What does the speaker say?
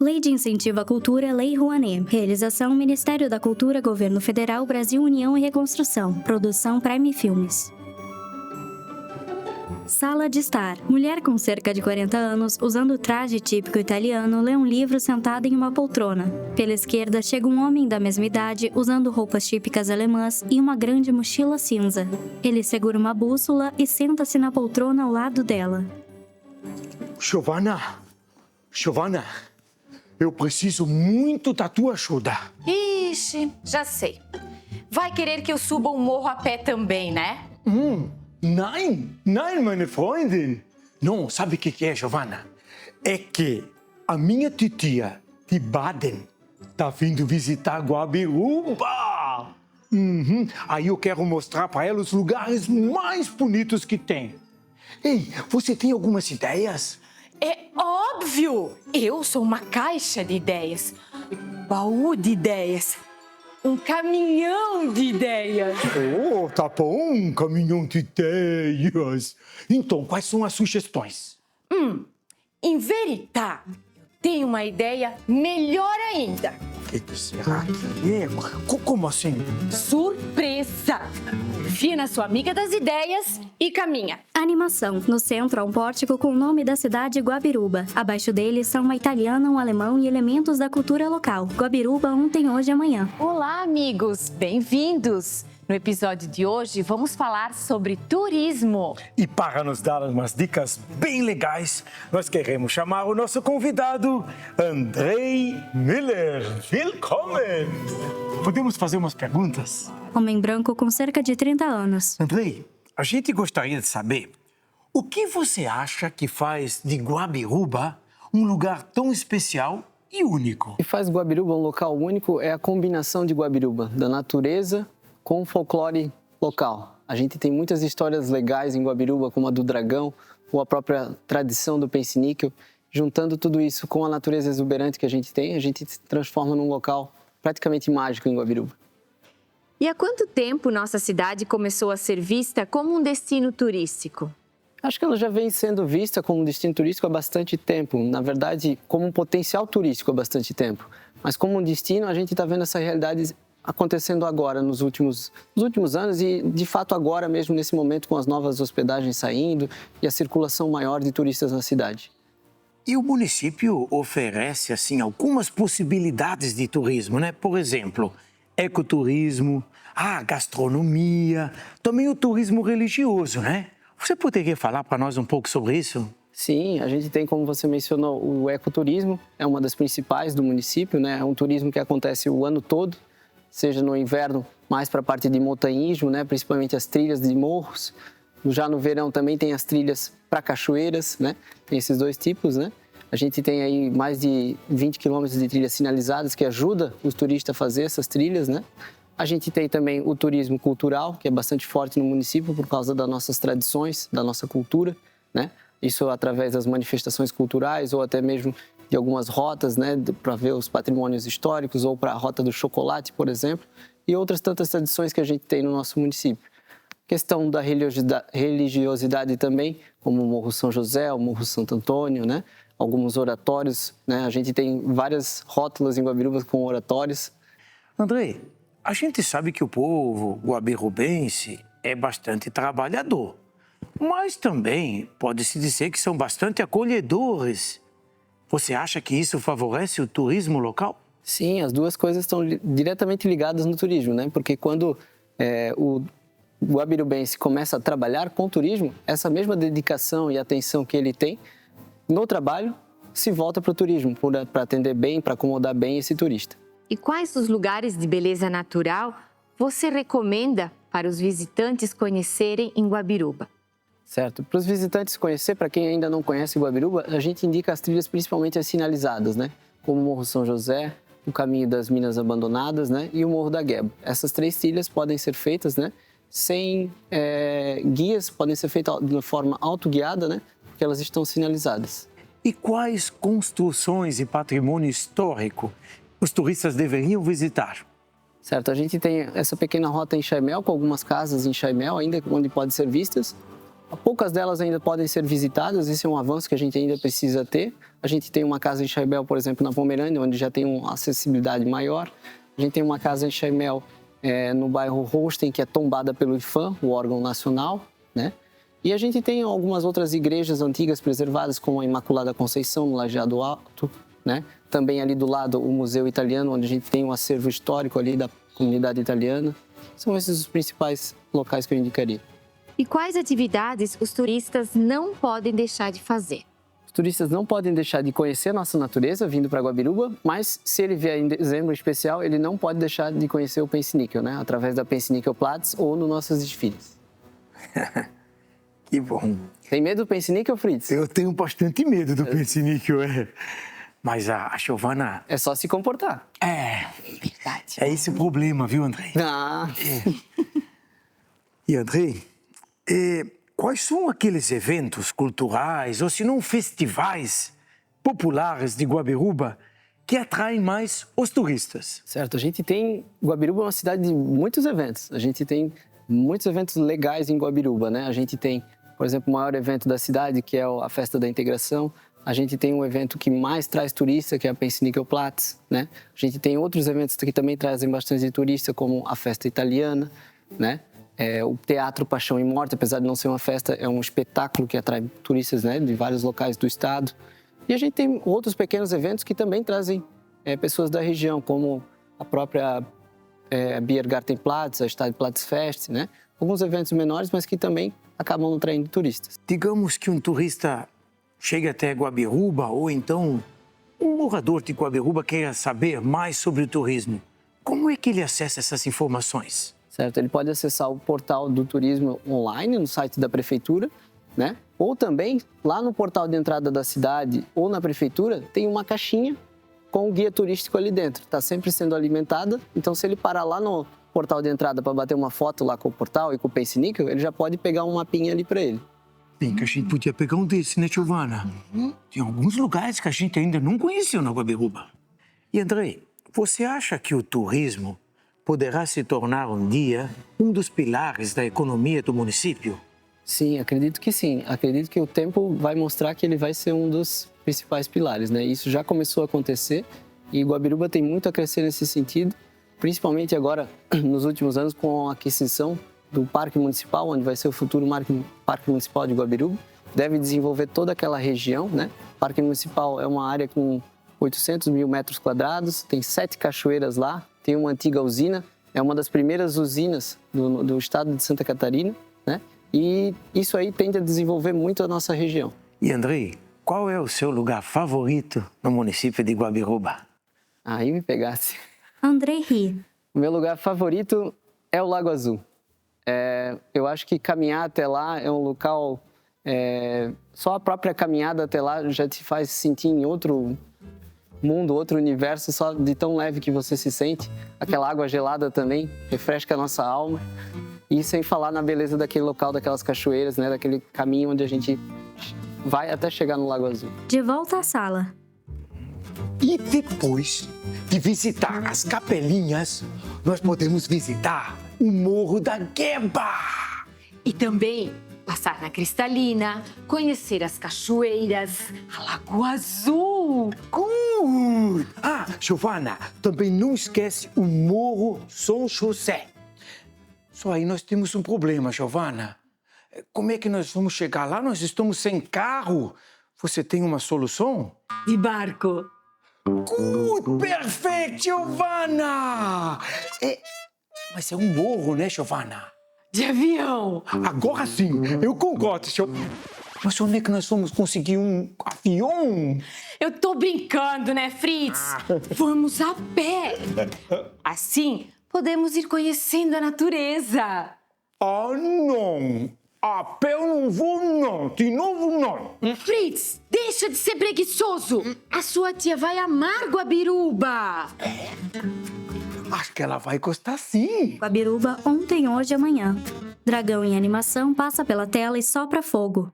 Lei de Incentivo à Cultura, Lei Rouanet. Realização: Ministério da Cultura, Governo Federal, Brasil União e Reconstrução. Produção: Prime Filmes. Sala de estar. Mulher com cerca de 40 anos, usando o traje típico italiano, lê um livro sentada em uma poltrona. Pela esquerda chega um homem da mesma idade, usando roupas típicas alemãs e uma grande mochila cinza. Ele segura uma bússola e senta-se na poltrona ao lado dela. Giovanna, eu preciso muito da tua ajuda. Ixi, já sei. Vai querer que eu suba um morro a pé também, né? Nein, meine Freundin. Não, sabe o que é, Giovanna? É que a minha titia de Baden tá vindo visitar Guabiruba. Aí eu quero mostrar para ela os lugares mais bonitos que tem. Ei, você tem algumas ideias? É óbvio! Eu sou uma caixa de ideias. Baú de ideias. Um caminhão de ideias. Oh, tá bom, caminhão de ideias. Então, quais são as sugestões? Em veritá, eu tenho uma ideia melhor ainda. O que será que é? Como assim? Surpresa! Confia na sua amiga das ideias e caminha. Animação. No centro há um pórtico com o nome da cidade Guabiruba. Abaixo dele são uma italiana, um alemão e elementos da cultura local. Guabiruba ontem, hoje e amanhã. Olá, amigos! Bem-vindos! No episódio de hoje, vamos falar sobre turismo. E para nos dar umas dicas bem legais, nós queremos chamar o nosso convidado, Andrei Miller. Willkommen! Podemos fazer umas perguntas? Homem branco com cerca de 30 anos. Andrei, a gente gostaria de saber o que você acha que faz de Guabiruba um lugar tão especial e único? O que faz Guabiruba um local único é a combinação de Guabiruba, da natureza com o folclore local. A gente tem muitas histórias legais em Guabiruba, como a do dragão ou a própria tradição do pense-níquel. Juntando tudo isso com a natureza exuberante que a gente tem, a gente se transforma num local praticamente mágico em Guabiruba. E há quanto tempo nossa cidade começou a ser vista como um destino turístico? Acho que ela já vem sendo vista como um destino turístico há bastante tempo. Na verdade, como um potencial turístico há bastante tempo. Mas como um destino, a gente está vendo essa realidade acontecendo agora, nos últimos anos e, de fato, agora mesmo, nesse momento, com as novas hospedagens saindo e a circulação maior de turistas na cidade. E o município oferece, assim, algumas possibilidades de turismo, né? Por exemplo, ecoturismo, a gastronomia, também o turismo religioso, né? Você poderia falar para nós um pouco sobre isso? Sim, a gente tem, como você mencionou, o ecoturismo, é uma das principais do município, né? É um turismo que acontece o ano todo, seja no inverno mais para a parte de montanhismo, né? Principalmente as trilhas de morros. Já no verão também tem as trilhas para cachoeiras, né? Tem esses dois tipos, né? A gente tem aí mais de 20 quilômetros de trilhas sinalizadas que ajuda os turistas a fazer essas trilhas, né? A gente tem também o turismo cultural, que é bastante forte no município por causa das nossas tradições, da nossa cultura, né? Isso através das manifestações culturais ou até mesmo de algumas rotas, né, para ver os patrimônios históricos ou para a Rota do Chocolate, por exemplo, e outras tantas tradições que a gente tem no nosso município. Questão da religiosidade também, como o Morro São José, o Morro Santo Antônio, né, alguns oratórios, né, a gente tem várias rótulas em Guabiruba com oratórios. Andrei, a gente sabe que o povo guabirubense é bastante trabalhador, mas também pode-se dizer que são bastante acolhedores. Você acha que isso favorece o turismo local? Sim, as duas coisas estão diretamente ligadas no turismo, né? Porque quando o guabirubense começa a trabalhar com turismo, essa mesma dedicação e atenção que ele tem no trabalho se volta para o turismo, para atender bem, para acomodar bem esse turista. E quais os lugares de beleza natural você recomenda para os visitantes conhecerem em Guabiruba? Certo. Para os visitantes conhecer, para quem ainda não conhece Guabiruba, a gente indica as trilhas principalmente as sinalizadas, né? Como o Morro São José, o Caminho das Minas Abandonadas, né? E o Morro da Gueba. Essas três trilhas podem ser feitas, né? Sem guias, podem ser feitas de forma autoguiada, né? Porque elas estão sinalizadas. E quais construções e patrimônio histórico os turistas deveriam visitar? Certo, a gente tem essa pequena rota em Chaimel, com algumas casas em Chaimel ainda, onde podem ser vistas. Poucas delas ainda podem ser visitadas, esse é um avanço que a gente ainda precisa ter. A gente tem uma casa em Chaibel, por exemplo, na Pomerânia, onde já tem uma acessibilidade maior. A gente tem uma casa em Chaimel, no bairro Holstein, que é tombada pelo IPHAN, o órgão nacional, né? E a gente tem algumas outras igrejas antigas preservadas, como a Imaculada Conceição, no Lajeado Alto, né? Também ali do lado o Museu Italiano, onde a gente tem um acervo histórico ali da comunidade italiana. São esses os principais locais que eu indicaria. E quais atividades os turistas não podem deixar de fazer? Os turistas não podem deixar de conhecer a nossa natureza vindo para Guabiruba, mas se ele vier em dezembro em especial, ele não pode deixar de conhecer o Pense-Níquel, né? Através da Pense-Níquel Platz ou nos nossos desfiles. Que bom. Tem medo do Pense-Níquel, Fritz? Eu tenho bastante medo do Pense-Níquel, Mas a Giovana... É só se comportar. Verdade. É esse o problema, viu, André? E, André, quais são aqueles eventos culturais, ou se não festivais populares de Guabiruba que atraem mais os turistas? Certo, a gente tem... Guabiruba é uma cidade de muitos eventos. A gente tem muitos eventos legais em Guabiruba, né? A gente tem, por exemplo, o maior evento da cidade, que é a Festa da Integração. A gente tem um evento que mais traz turista, que é a Pense-Níquel Platz, né? A gente tem outros eventos que também trazem bastante turista, como a Festa Italiana, né? O Teatro Paixão e Morte, apesar de não ser uma festa, é um espetáculo que atrai turistas, né, de vários locais do estado. E a gente tem outros pequenos eventos que também trazem pessoas da região, como a própria Biergartenplatz, a Stadtplatzfest, né? Alguns eventos menores, mas que também acabam atraindo turistas. Digamos que um turista chega até Guabiruba, ou então um morador de Guabiruba queira saber mais sobre o turismo. Como é que ele acessa essas informações? Certo, ele pode acessar o portal do turismo online, no site da prefeitura, né? Ou também, lá no portal de entrada da cidade ou na prefeitura, tem uma caixinha com o guia turístico ali dentro. Está sempre sendo alimentada, então se ele parar lá no portal de entrada para bater uma foto lá com o portal e com o Pense-Níquel, ele já pode pegar um mapinha ali para ele. Bem que a gente podia pegar um desse, né, Giovana? Tem alguns lugares que a gente ainda não conheceu na Guabiruba. E, André, você acha que o turismo poderá se tornar um dia um dos pilares da economia do município? Sim, acredito que sim. Acredito que o tempo vai mostrar que ele vai ser um dos principais pilares, né? Isso já começou a acontecer e Guabiruba tem muito a crescer nesse sentido, principalmente agora, nos últimos anos, com a aquisição do Parque Municipal, onde vai ser o futuro Parque Municipal de Guabiruba. Deve desenvolver toda aquela região, né? O Parque Municipal é uma área com 800 mil metros quadrados, tem 7 cachoeiras lá, tem uma antiga usina, é uma das primeiras usinas do estado de Santa Catarina, né? E isso aí tende a desenvolver muito a nossa região. E, André, qual é o seu lugar favorito no município de Guabiruba? Aí me pegasse. André ri. O meu lugar favorito é o Lago Azul. Eu acho que caminhar até lá é um local... só a própria caminhada até lá já te faz sentir em outro mundo, outro universo, só de tão leve que você se sente. Aquela água gelada também refresca a nossa alma. E sem falar na beleza daquele local, daquelas cachoeiras, né? Daquele caminho onde a gente vai até chegar no Lago Azul. De volta à sala. E depois de visitar as capelinhas, nós podemos visitar o Morro da Gueba. E também passar na Cristalina, conhecer as cachoeiras, a Lagoa Azul. Good! Giovana, também não esquece o Morro São José. Só aí nós temos um problema, Giovana. Como é que nós vamos chegar lá? Nós estamos sem carro. Você tem uma solução? De barco. Good! Perfeito, Giovana! Mas é um morro, né, Giovana? De avião. Agora sim, eu concordo, Giovana. Mas onde é que nós vamos conseguir um avião? Eu tô brincando, né, Fritz? Vamos a pé. Assim, podemos ir conhecendo a natureza. Não! A pé eu não vou, não. De novo, não. Fritz, deixa de ser preguiçoso. A sua tia vai amar Guabiruba. Acho que ela vai gostar sim. Guabiruba ontem, hoje e amanhã. Dragão em animação passa pela tela e sopra fogo.